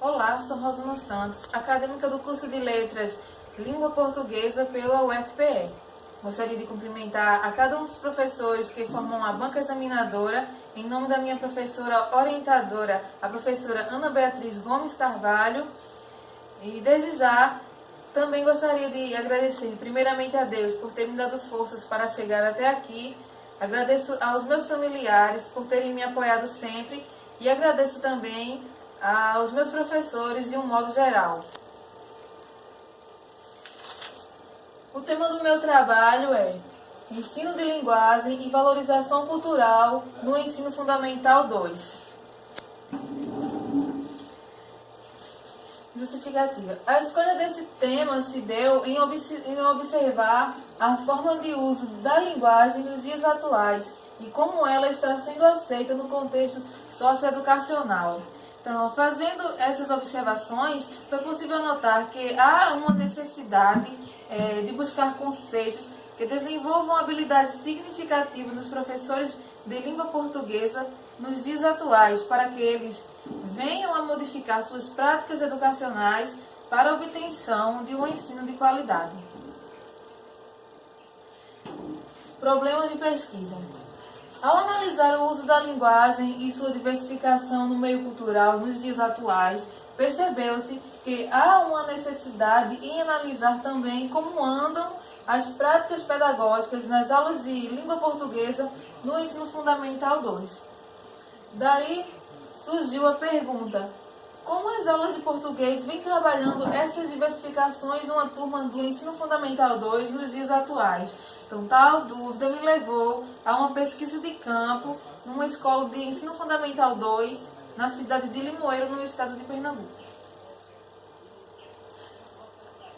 Olá, sou Rosana Santos, acadêmica do curso de Letras Língua Portuguesa pela UFPE. Gostaria de cumprimentar a cada um dos professores que formam a banca examinadora, em nome da minha professora orientadora, a professora Ana Beatriz Gomes Carvalho. E desde já, também gostaria de agradecer primeiramente a Deus por ter me dado forças para chegar até aqui. Agradeço aos meus familiares por terem me apoiado sempre e agradeço também aos meus professores de um modo geral. O tema do meu trabalho é Ensino de Linguagem e Valorização Cultural no Ensino Fundamental 2. Justificativa. A escolha desse tema se deu em observar a forma de uso da linguagem nos dias atuais e como ela está sendo aceita no contexto socioeducacional. Então, fazendo essas observações, foi possível notar que há uma necessidade de buscar conceitos que desenvolvam habilidades significativas nos professores de língua portuguesa nos dias atuais, para que eles venham a modificar suas práticas educacionais para a obtenção de um ensino de qualidade. Problemas de pesquisa. Ao analisar o uso da linguagem e sua diversificação no meio cultural nos dias atuais, percebeu-se que há uma necessidade em analisar também como andam as práticas pedagógicas nas aulas de língua portuguesa no ensino fundamental 2. Daí surgiu a pergunta: como as aulas de português vêm trabalhando essas diversificações numa turma do ensino fundamental 2 nos dias atuais? Então, tal dúvida me levou a uma pesquisa de campo numa escola de ensino fundamental 2 na cidade de Limoeiro, no estado de Pernambuco.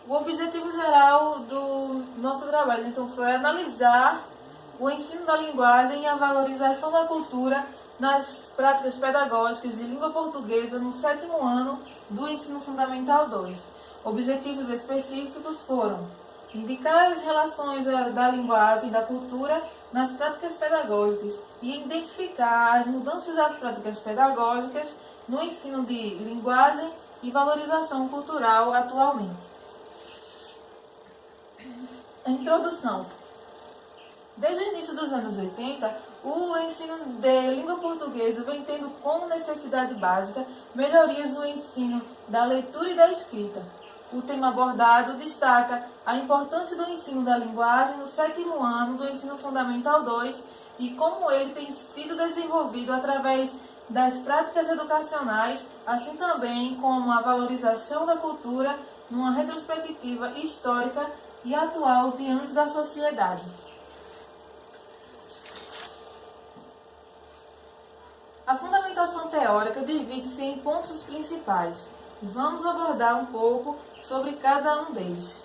O objetivo geral do nosso trabalho, então, foi analisar o ensino da linguagem e a valorização da cultura nas práticas pedagógicas de língua portuguesa no 7º ano do ensino fundamental 2. Objetivos específicos foram indicar as relações da linguagem e da cultura nas práticas pedagógicas e identificar as mudanças das práticas pedagógicas no ensino de linguagem e valorização cultural atualmente. A introdução. Desde o início dos anos 80, o ensino de língua portuguesa vem tendo como necessidade básica melhorias no ensino da leitura e da escrita. O tema abordado destaca a importância do ensino da linguagem no 7º ano do ensino fundamental 2 e como ele tem sido desenvolvido através das práticas educacionais, assim também como a valorização da cultura numa retrospectiva histórica e atual diante da sociedade. A fundamentação teórica divide-se em pontos principais. Vamos abordar um pouco sobre cada um deles.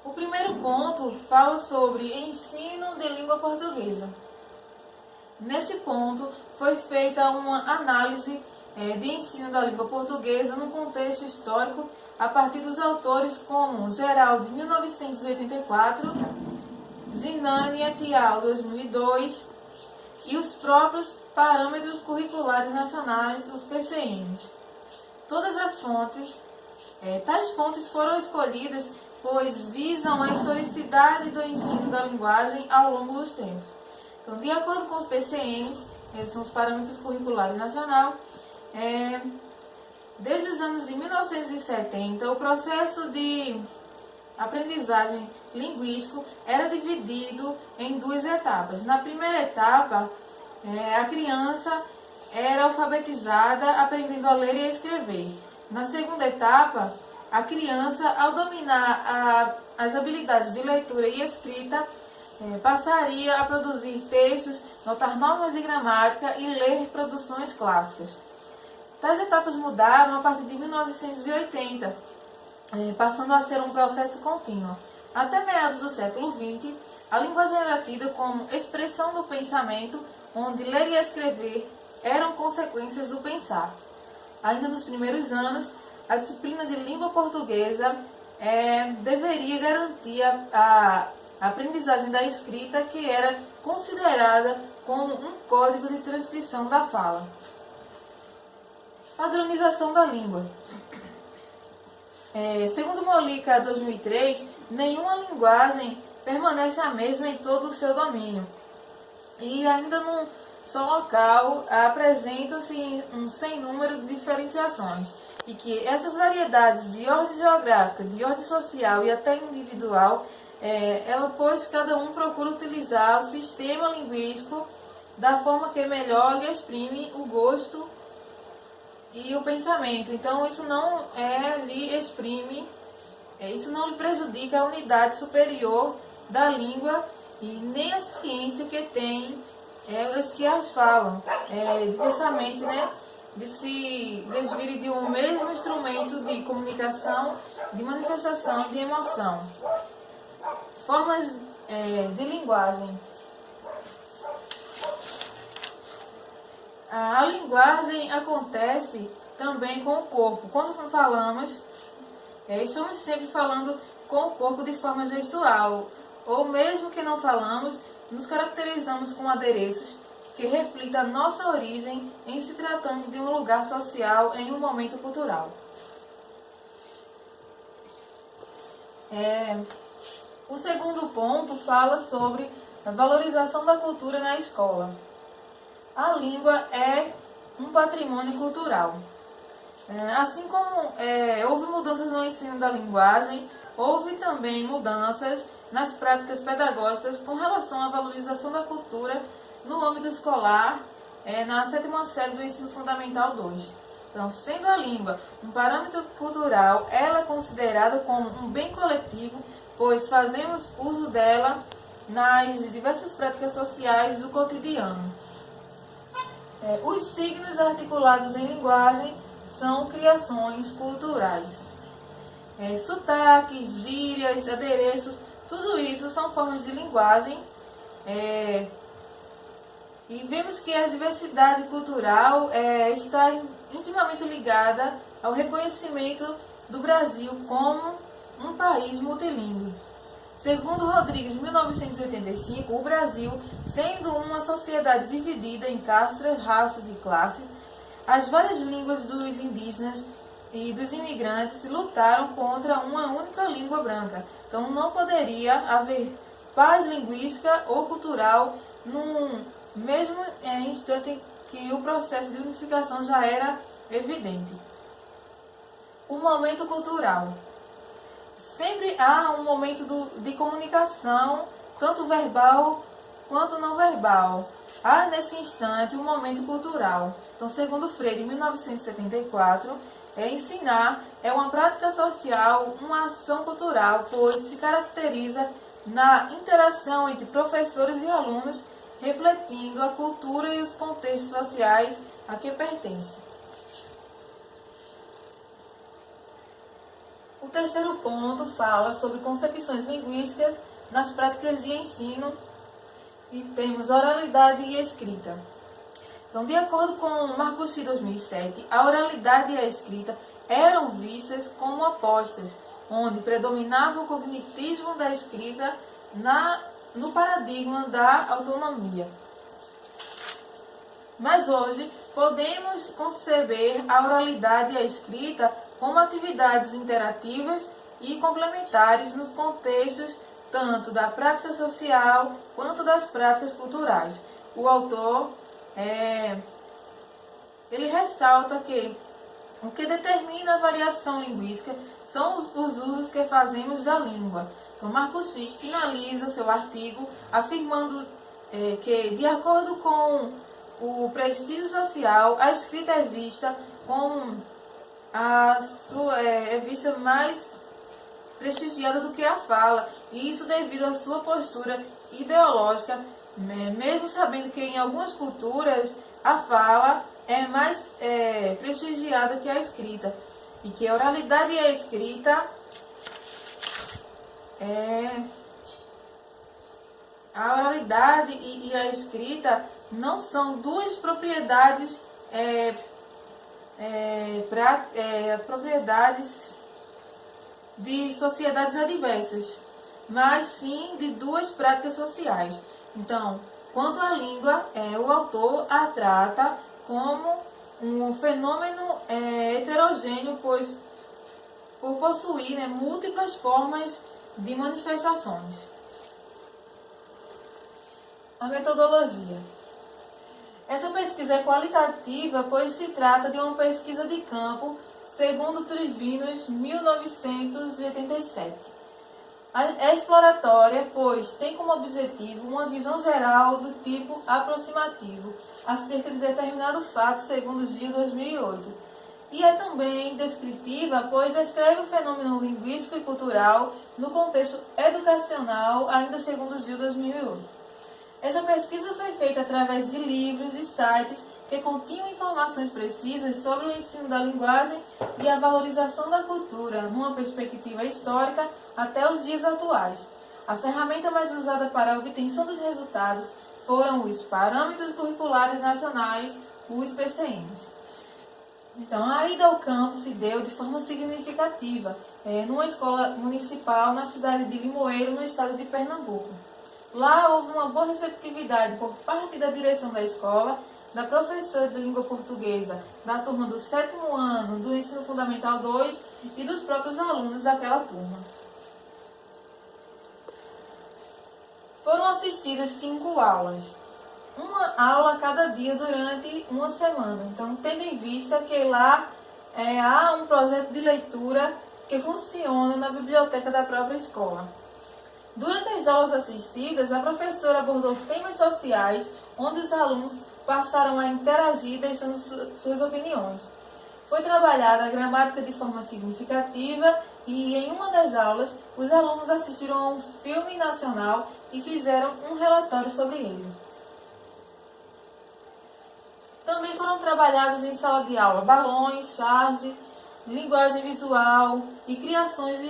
O primeiro ponto fala sobre ensino de língua portuguesa. Nesse ponto, foi feita uma análise de ensino da língua portuguesa no contexto histórico a partir dos autores como Geraldo, 1984, Zinani et al., 2002, e os próprios parâmetros curriculares nacionais dos PCNs. Todas as fontes, tais fontes foram escolhidas pois visam a historicidade do ensino da linguagem ao longo dos tempos. Então, de acordo com os PCNs, são os parâmetros curriculares nacionais, desde os anos de 1970, o processo de aprendizagem linguístico era dividido em 2 etapas. Na primeira etapa, a criança era alfabetizada aprendendo a ler e a escrever. Na segunda etapa, a criança, ao dominar as habilidades de leitura e escrita, passaria a produzir textos, notar normas de gramática e ler produções clássicas. Tais etapas mudaram a partir de 1980, passando a ser um processo contínuo. Até meados do século XX, a linguagem era tida como expressão do pensamento, onde ler e escrever eram consequências do pensar. Ainda nos primeiros anos, a disciplina de língua portuguesa deveria garantir a aprendizagem da escrita, que era considerada como um código de transcrição da fala. Padronização da língua. Segundo Molica 2003, nenhuma linguagem permanece a mesma em todo o seu domínio. E ainda num só local apresentam-se um sem número de diferenciações. E que essas variedades de ordem geográfica, de ordem social e até individual, pois cada um procura utilizar o sistema linguístico da forma que melhor lhe exprime o gosto e o pensamento. Então, isso não lhe prejudica a unidade superior da língua e nem a ciência que tem os que as falam, diversamente, né, de se desvirem de um mesmo instrumento de comunicação, de manifestação de emoção. Formas de linguagem. A linguagem acontece também com o corpo. Quando falamos, estamos sempre falando com o corpo de forma gestual, ou mesmo que não falamos, nos caracterizamos com adereços que reflitam a nossa origem em se tratando de um lugar social em um momento cultural. O segundo ponto fala sobre a valorização da cultura na escola. A língua é um patrimônio cultural. Assim como houve mudanças no ensino da linguagem, houve também mudanças nas práticas pedagógicas com relação à valorização da cultura no âmbito escolar, na 7ª série do ensino fundamental 2. Então, sendo a língua um parâmetro cultural, ela é considerada como um bem coletivo, pois fazemos uso dela nas diversas práticas sociais do cotidiano. Os signos articulados em linguagem são criações culturais. Sotaques, gírias, adereços, tudo isso são formas de linguagem. E vemos que a diversidade cultural está intimamente ligada ao reconhecimento do Brasil como um país multilingüe. Segundo Rodrigues, 1985, o Brasil, sendo uma sociedade dividida em castas, raças e classes, as várias línguas dos indígenas e dos imigrantes lutaram contra uma única língua branca. Então não poderia haver paz linguística ou cultural num mesmo instante em que o processo de unificação já era evidente. O momento cultural. Sempre há um momento de comunicação, tanto verbal quanto não verbal. Há nesse instante um momento cultural. Então, segundo Freire, em 1974, ensinar é uma prática social, uma ação cultural, pois se caracteriza na interação entre professores e alunos, refletindo a cultura e os contextos sociais a que pertence. O terceiro ponto fala sobre concepções linguísticas nas práticas de ensino e temos oralidade e escrita. Então, de acordo com o Marcucci 2007, a oralidade e a escrita eram vistas como opostas, onde predominava o cognitismo da escrita no paradigma da autonomia. Mas hoje podemos conceber a oralidade e a escrita como atividades interativas e complementares nos contextos tanto da prática social quanto das práticas culturais. O autor ele ressalta que o que determina a variação linguística são os usos que fazemos da língua. Então, Marcucci finaliza seu artigo afirmando que, de acordo com o prestígio social, a escrita é vista como vista mais prestigiada do que a fala, e isso devido à sua postura ideológica, mesmo sabendo que em algumas culturas a fala é mais prestigiada que a escrita, e que a oralidade e a escrita a oralidade e a escrita não são duas propriedades propriedades de sociedades adversas, mas sim de duas práticas sociais. Então, quanto à língua, o autor a trata como um fenômeno heterogêneo, pois por possuir, né, múltiplas formas de manifestações. A metodologia. Essa pesquisa é qualitativa, pois se trata de uma pesquisa de campo, segundo Trivinos, 1987. É exploratória, pois tem como objetivo uma visão geral do tipo aproximativo acerca de determinado fato, segundo o GIO 2008. E é também descritiva, pois descreve o fenômeno linguístico e cultural no contexto educacional, ainda segundo o GIO 2008. Essa pesquisa foi feita através de livros e sites que continham informações precisas sobre o ensino da linguagem e a valorização da cultura, numa perspectiva histórica até os dias atuais. A ferramenta mais usada para a obtenção dos resultados foram os Parâmetros Curriculares Nacionais, os PCNs. Então, a ida ao campo se deu de forma significativa numa escola municipal na cidade de Limoeiro, no estado de Pernambuco. Lá houve uma boa receptividade por parte da direção da escola, da professora de língua portuguesa da turma do 7º ano do Ensino Fundamental 2 e dos próprios alunos daquela turma. Foram assistidas 5 aulas, uma aula a cada dia durante uma semana. Então, tendo em vista que lá há um projeto de leitura que funciona na biblioteca da própria escola. Durante as aulas assistidas, a professora abordou temas sociais, onde os alunos passaram a interagir, deixando suas opiniões. Foi trabalhada a gramática de forma significativa e, em uma das aulas, os alunos assistiram a um filme nacional e fizeram um relatório sobre ele. Também foram trabalhados em sala de aula balões, charge, linguagem visual e criações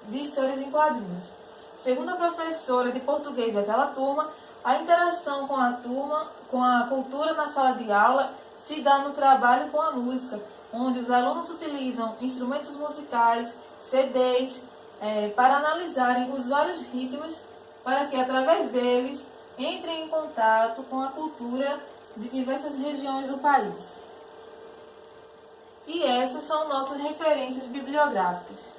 de histórias em quadrinhos. Segundo a professora de português daquela turma, a interação com a turma, com a cultura na sala de aula, se dá no trabalho com a música, onde os alunos utilizam instrumentos musicais, CDs, para analisarem os vários ritmos, para que, através deles, entrem em contato com a cultura de diversas regiões do país. E essas são nossas referências bibliográficas.